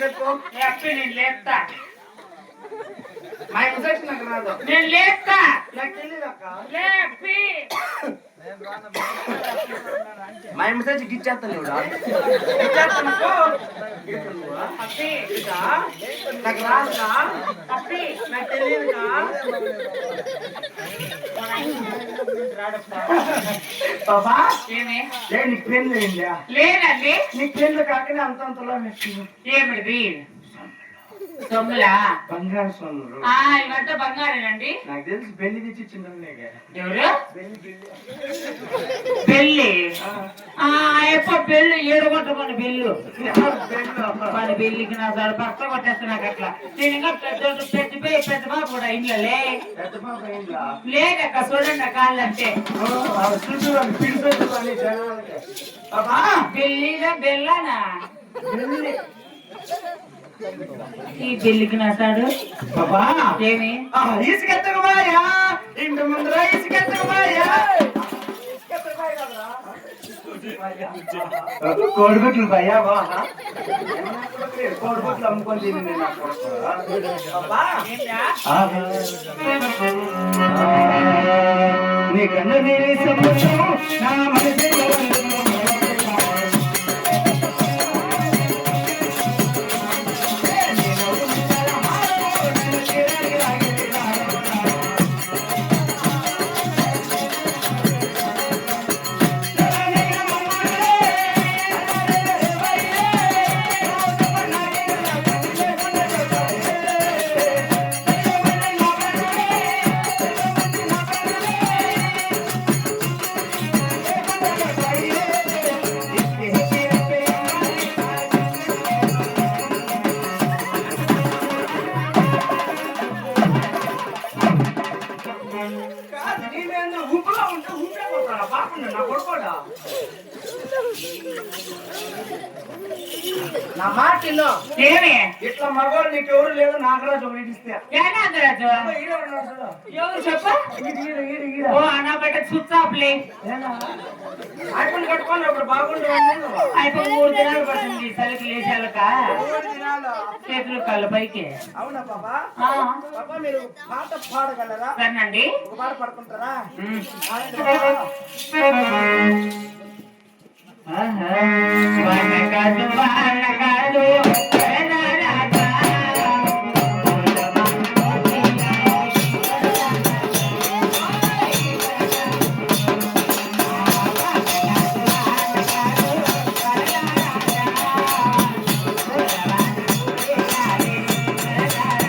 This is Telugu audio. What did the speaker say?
పైకెత్తుకో. నేను లేపుతా. మా ఇంట్రెస్ట్ నాకు రాదు. నేను లేపుతా. నాకు తెలియదు అక్క. లేపి మా మెసేజ్ ఇచ్చేస్తాను ఇప్పుడు. నాకు రాదుగా, నాకు తెలియదుగా. బాబా ఏమి నీకు పెళ్ళి అయిందా? లేదండి. నీకు పెళ్ళి కాకనే అంతంతలో మెచ్చింది. ఏమిటి సొమ్ములా? బంగారు సొమ్ములు. ఇవంతా బంగారేనండి. నాకు తెలిసి పెళ్లి తెచ్చి చిన్న ఎవరు పెళ్ళి? ఎప్పుడు పెళ్ళి ఏడుగొట్టమని బిల్లు మన బిల్లుకి నా సార్ భర్త కొట్టేస్తా. నాకు అట్లా నేను ఇంకా పెద్ద బాబు కూడా ఇండ్లే లేదక్క. చూడండి కాళ్ళంటే పెళ్ళిగా బెల్లనా ఈ పెళ్లికి నాటాడు. బాబా ఏమి ఇసుకెత్తకు మాయా, ఇంటి ముందర ఇసుకెత్తకు మాయా. కోడిగుడ్లు భయ్యా బాగా కోడిగుడ్లు అమ్ముకొని తిని నీకన్నా నా మనసు నా మాట ఏమి ఇట్లా మగవాళ్ళు నీకు ఎవరు లేదు. నాగరాజు ఒకటి ఇస్తే ఎవరు చెప్ప అన్న బట్ట చూచాప్లే ఐఫోన్ కట్టుకోండి అప్పుడు బాగుండు. ఐఫోన్ 3 దినాలు పడుతుంది చలికి లేచాలక చేతులు కాళ్ళ పైకి. అవునా బాబా? బాబా మీరు పాట పాడగలరా? సరేనండి. ఒక పాట పడుకుంటారా?